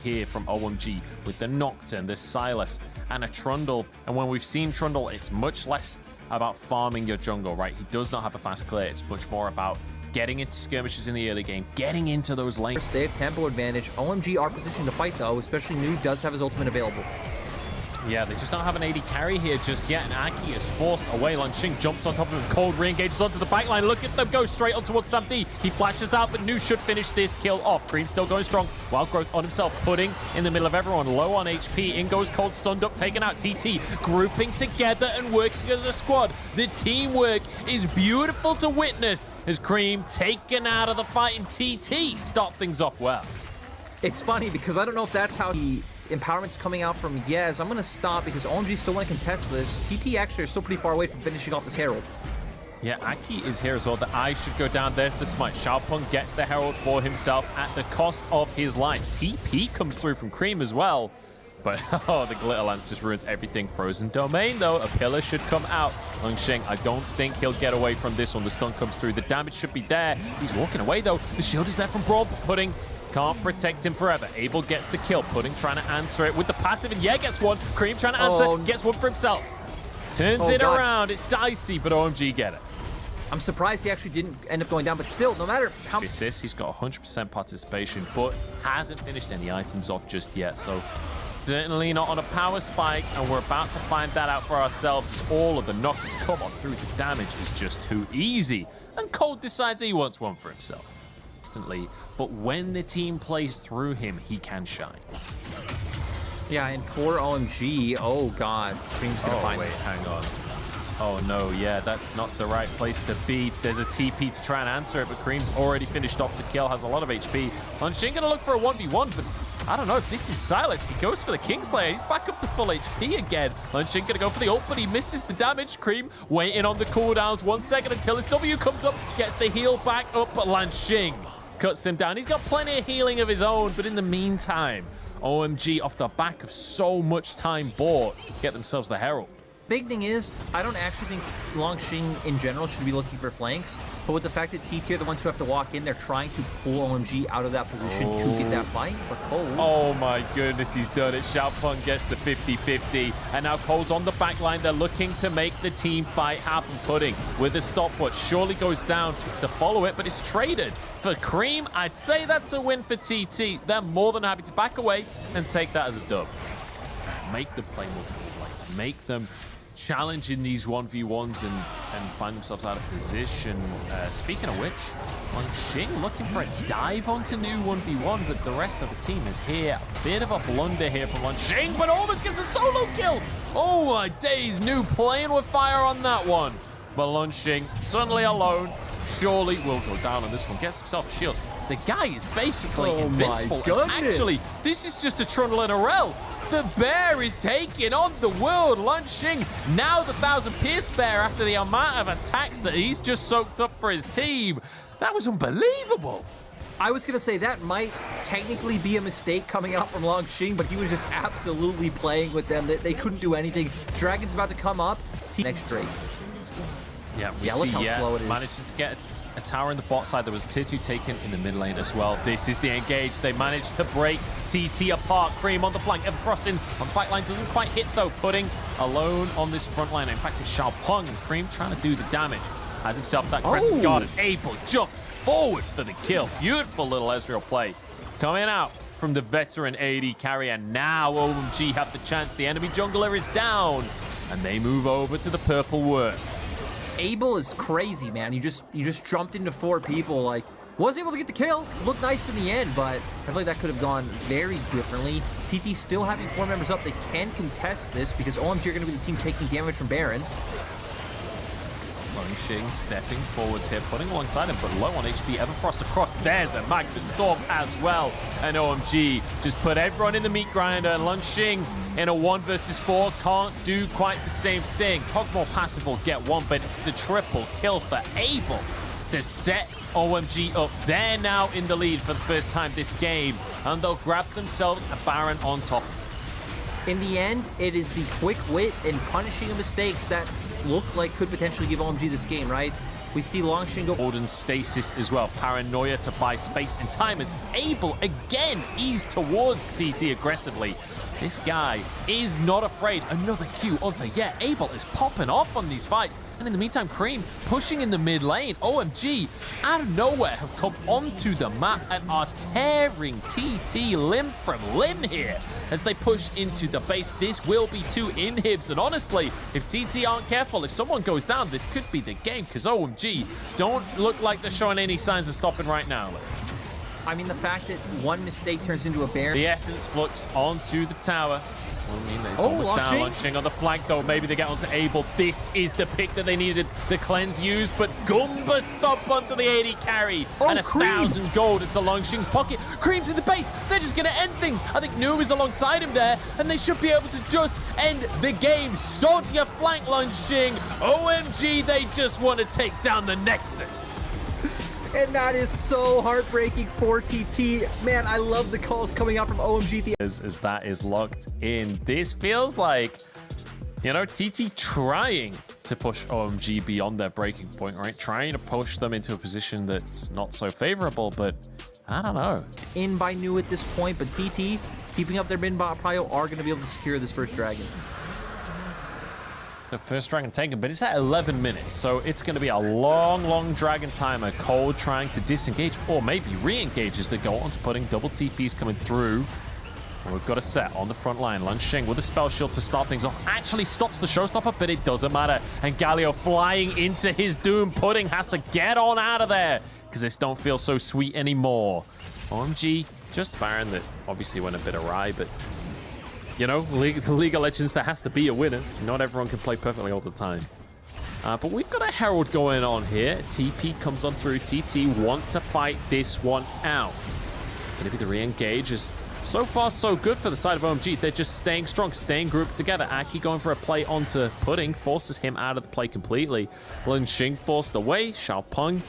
here from OMG with the Nocturne, the Silas, and a Trundle. And when we've seen Trundle, it's much less about farming your jungle, right? He does not have a fast clear. It's much more about getting into skirmishes in the early game, getting into those lanes. They have tempo advantage. OMG are positioned to fight, though, especially Nu does have his ultimate available. Yeah, they just don't have an AD carry here just yet, and Aki is forced away. Lanxing jumps on top of him, Cold re-engages onto the backline. Look at them go straight on towards Sam D. He flashes out, but Nu should finish this kill off. Cream still going strong. Wild Growth on himself, Pudding in the middle of everyone, low on HP. In goes Cold, stunned up, taken out. TT grouping together and working as a squad. The teamwork is beautiful to witness as Cream taken out of the fight, and TT start things off well. It's funny because I don't know if that's how the empowerment's coming out from Yez. I'm going to stop because OMG still want to contest this. TT actually are still pretty far away from finishing off this Herald. Yeah, Aki is here as well. The eye should go down. There's the smite. Xiaopeng gets the Herald for himself at the cost of his life. TP comes through from Cream as well. But, oh, the Glitter Lance just ruins everything. Frozen Domain, though. A pillar should come out. Lanxing, I don't think he'll get away from this one. The stun comes through. The damage should be there. He's walking away, though. The shield is there from Brawl. Pudding can't protect him forever. Abel gets the kill. Pudding trying to answer it with the passive, and yeah, gets one. Cream trying to answer, gets one for himself. Turns it around. It's dicey, but OMG get it. I'm surprised he actually didn't end up going down, but still, no matter how... Assist, he's got 100% participation, but hasn't finished any items off just yet, so certainly not on a power spike, and we're about to find that out for ourselves as all of the knockers come on through. The damage is just too easy, and Cold decides he wants one for himself. Instantly, but when the team plays through him, he can shine. Yeah, and for OMG, oh god, Cream's gonna find this. Hang on. Oh no, yeah, that's not the right place to be. There's a TP to try and answer it, but Cream's already finished off the kill, has a lot of HP. Lanxing gonna look for a 1v1, but I don't know if this is Silas. He goes for the Kingslayer. He's back up to full HP again. Lanxing gonna go for the ult, but he misses the damage. Cream waiting on the cooldowns 1 second until his W comes up, gets the heal back up, but Lanxing cuts him down. He's got plenty of healing of his own, but in the meantime, OMG off the back of so much time bought, get themselves the Herald. Big thing is, I don't actually think Lanxing in general should be looking for flanks, but with the fact that TT are the ones who have to walk in, they're trying to pull OMG out of that position to get that fight. But Cold... Oh my goodness, he's done it. Xiaopeng gets the 50-50, and now Cold's on the back line. They're looking to make the team fight happen. Pudding with a stopwatch surely goes down to follow it, but it's traded. For Cream, I'd say that's a win for TT. They're more than happy to back away and take that as a dub. Make them play multiple lanes. Make them challenge in these 1v1s and find themselves out of position. Speaking of which, Lanxing looking for a dive onto Nu 1v1, but the rest of the team is here. A bit of a blunder here from Lanxing, but almost gets a solo kill. Oh my days, Nu playing with fire on that one. But Lanxing suddenly alone, surely will go down on this one. Gets himself a shield. The guy is basically invincible. Actually, this is just a Trundle and a Rel. The bear is taking on the world. Lanxing, now the 1000 pierced bear after the amount of attacks that he's just soaked up for his team. That was unbelievable. I was going to say that might technically be a mistake coming out from Lanxing, but he was just absolutely playing with them. They couldn't do anything. Dragon's about to come up. Next Drake. Yeah, look how slow it is. Managed to get a tower in the bot side. There was tier 2 taken in the mid lane as well. This is the engage. They managed to break TT apart. Cream on the flank. Everfrost in on the back line. Doesn't quite hit though. Pudding alone on this front line. In fact, it's Xiaopeng. Cream trying to do the damage. Has himself that Crescent Guard. Abel jumps forward for the kill. Beautiful little Ezreal play. Coming out from the veteran AD carrier. Now OMG have the chance. The enemy jungler is down. And they move over to the purple work. Abel is crazy, man. You just jumped into 4 people. Like, was able to get the kill. Looked nice in the end, but I feel like that could have gone very differently. TT still having 4 members up. They can contest this because OMG are going to be the team taking damage from Baron. Lanxing stepping forwards here, putting alongside him, but low on HP. Everfrost across. There's a Magnet Storm as well. And OMG just put everyone in the meat grinder. And Lanxing in a 1 versus 4 can't do quite the same thing. Cogmore passive will get one, but it's the triple kill for Abel to set OMG up. They're now in the lead for the first time this game, and they'll grab themselves a Baron on top. In the end, it is the quick wit and punishing of mistakes that look like could potentially give OMG this game, right? We see Longshin go. Golden stasis as well. Paranoia to buy space and time as Abel again ease towards TT aggressively. This guy is not afraid. Another Q onto, yeah, Abel is popping off on these fights. And in the meantime, Cream pushing in the mid lane. OMG, out of nowhere, have come onto the map and are tearing TT limb from limb here. As they push into the base, this will be 2 inhibs. And honestly, if TT aren't careful, if someone goes down, this could be the game. Because OMG don't look like they're showing any signs of stopping right now. I mean, the fact that one mistake turns into a bear. The Essence flux onto the tower. I mean, it's almost down. Launching on the flank, though. Maybe they get onto Abel. This is the pick that they needed. The cleanse used, but Goomba stop onto the AD carry. And 1,000 gold into Longxing's pocket. Cream's in the base. They're just going to end things. I think Nu is alongside him there, and they should be able to just end the game. Sod your flank, Longxing. OMG, they just want to take down the Nexus. And that is so heartbreaking for TT. Man, I love the calls coming out from OMG. As that is locked in, this feels like, you know, TT trying to push OMG beyond their breaking point, right? Trying to push them into a position that's not so favorable, but I don't know. In by Nu at this point, but TT keeping up their mid-bot prio are going to be able to secure this first dragon. The first dragon taken, but it's at 11 minutes, so it's going to be a long, long dragon timer. Cole trying to disengage, or maybe re-engage as they go on to putting double TPs coming through. And we've got a set on the front line. Lunxing with a spell shield to start things off. Actually stops the showstopper, but it doesn't matter. And Galio flying into his doom. Pudding has to get on out of there, because this don't feel so sweet anymore. OMG, just Baron that obviously went a bit awry, but you know, the League of Legends, there has to be a winner. Not everyone can play perfectly all the time. But we've got a Herald going on here. TP comes on through. TT want to fight this one out. Gonna be the re-engage. Is so far so good for the side of OMG. They're just staying strong, staying grouped together. Aki going for a play onto Pudding, forces him out of the play completely. Lunxing forced away. Xiaopeng is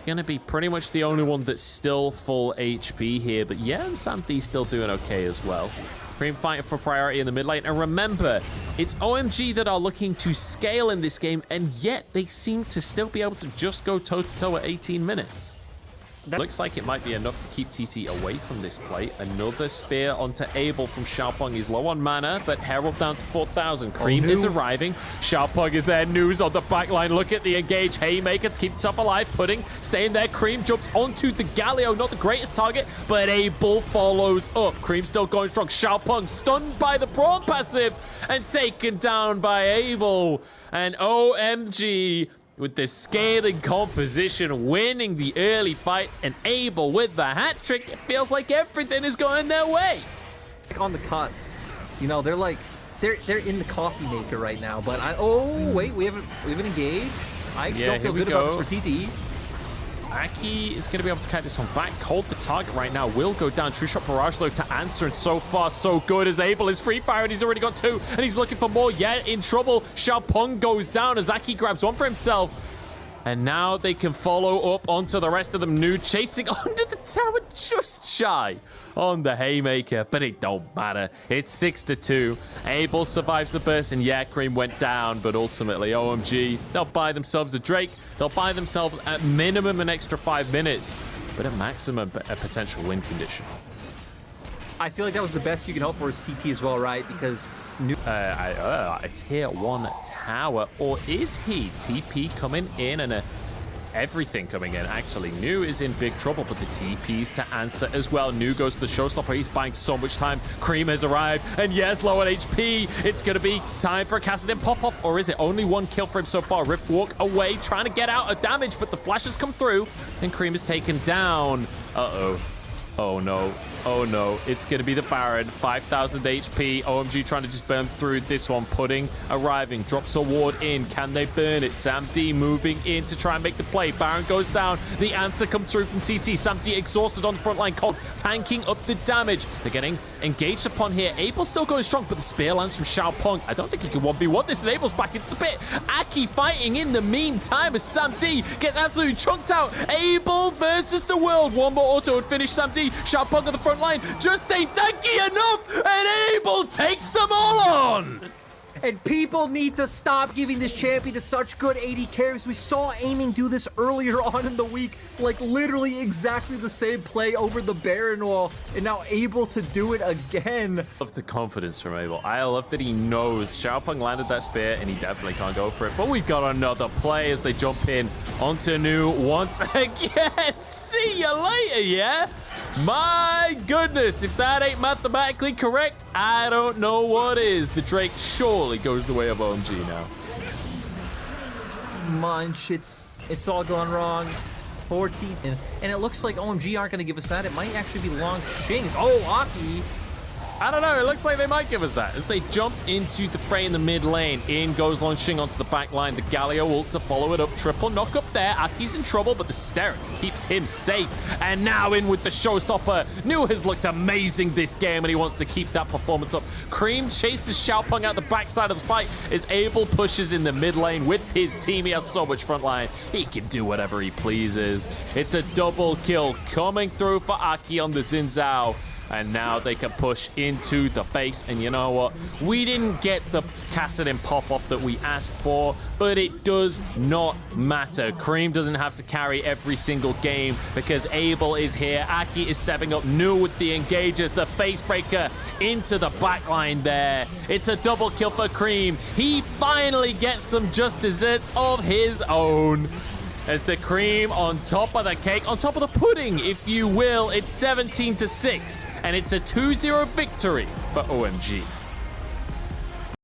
gonna be pretty much the only one that's still full HP here. But yeah, and Santi's still doing okay as well. Cream fighting for priority in the mid lane. And remember, it's OMG that are looking to scale in this game, and yet they seem to still be able to just go toe-to-toe at 18 minutes. Looks like it might be enough to keep TT away from this play. Another spear onto Abel from Xiaopeng. He's low on mana, but Herald down to 4,000. Cream is arriving. Xiaopeng is there. Nu's on the back line. Look at the engage. Haymaker to keep himself alive. Pudding staying there. Cream jumps onto the Galio. Not the greatest target, but Abel follows up. Cream still going strong. Xiaopeng stunned by the Brawn passive and taken down by Abel. And OMG, with the scaling composition, winning the early fights, and Abel with the hat trick, it feels like everything is going their way. On the cusp, you know, they're in the coffee maker right now. But wait, we have an engage. I actually don't feel good about this for TT. Aki is going to be able to catch this one back. Cold the target right now. Will go down. True Shot Barrage though to answer, and so far so good as Abel is free fire, and he's already got 2, and he's looking for more. Yet in trouble. Xiaopeng goes down as Aki grabs one for himself. And now they can follow up onto the rest of them. Nu chasing under the tower, just shy on the Haymaker, but it don't matter. It's 6-2. Abel survives the burst, and yeah, Cream went down, but ultimately OMG, they'll buy themselves a Drake. They'll buy themselves at minimum an extra 5 minutes, but at maximum a potential win condition. I feel like that was the best you can hope for is TT as well, right? Because a tier 1 tower, or is he? TP coming in and everything coming in. Actually, Nu is in big trouble, but the TP's to answer as well. Nu goes to the showstopper. He's buying so much time. Cream has arrived, and yes, low on HP. It's going to be time for a Kassadin pop-off, or is it only 1 kill for him so far? Rift walk away, trying to get out of damage, but the flashes come through, and Cream is taken down. Uh-oh. Oh no, oh no, it's gonna be the Baron, 5,000 HP, OMG trying to just burn through this one. Pudding arriving, drops a ward in, can they burn it? Sam D moving in to try and make the play. Baron goes down, the answer comes through from TT. Sam D exhausted on the front line, Cold tanking up the damage. They're getting engaged upon here. Abel still going strong, but the spear lands from Xiaopeng. I don't think he can 1v1 this, and Abel's back into the pit. Aki fighting in the meantime as Sam D gets absolutely chunked out. Abel versus the world. One more auto would finish Sam D. Xiaopeng on the front line just ain't tanky enough, and Abel takes them all on. And people need to stop giving this champion to such good AD carries. We saw Aiming do this earlier on in the week, like literally exactly the same play over the Baron wall, and now able to do it again. I love the confidence from Abel. I love that he knows Xiaopeng landed that spear and he definitely can't go for it. But we've got another play as they jump in onto Nu once again. See you later, yeah? My goodness, if that ain't mathematically correct, I don't know what is. The Drake surely goes the way of OMG now. Munch, it's all gone wrong. Poor teeth. And it looks like OMG aren't going to give us that. It might actually be Long Shings. Oh, Aki. I don't know. It looks like they might give us that. As they jump into the fray in the mid lane, in goes Long Shing onto the back line. The Galio ult to follow it up. Triple knock up there. Aki's in trouble, but the Sterix keeps him safe. And now in with the showstopper. Nu has looked amazing this game, and he wants to keep that performance up. Cream chases Xiaopeng out the backside of the fight. As Abel pushes in the mid lane with his team. He has so much front line. He can do whatever he pleases. It's a double kill coming through for Aki on the Xin Zhao. And now they can push into the base. And you know what? We didn't get the Kassadin pop-off that we asked for, but it does not matter. Cream doesn't have to carry every single game because Abel is here. Aki is stepping up. Nu with the engagers, the face breaker into the backline there. It's a double kill for Cream. He finally gets some just desserts of his own. As the cream on top of the cake, on top of the pudding, if you will. It's 17-6, and it's a 2-0 victory for OMG.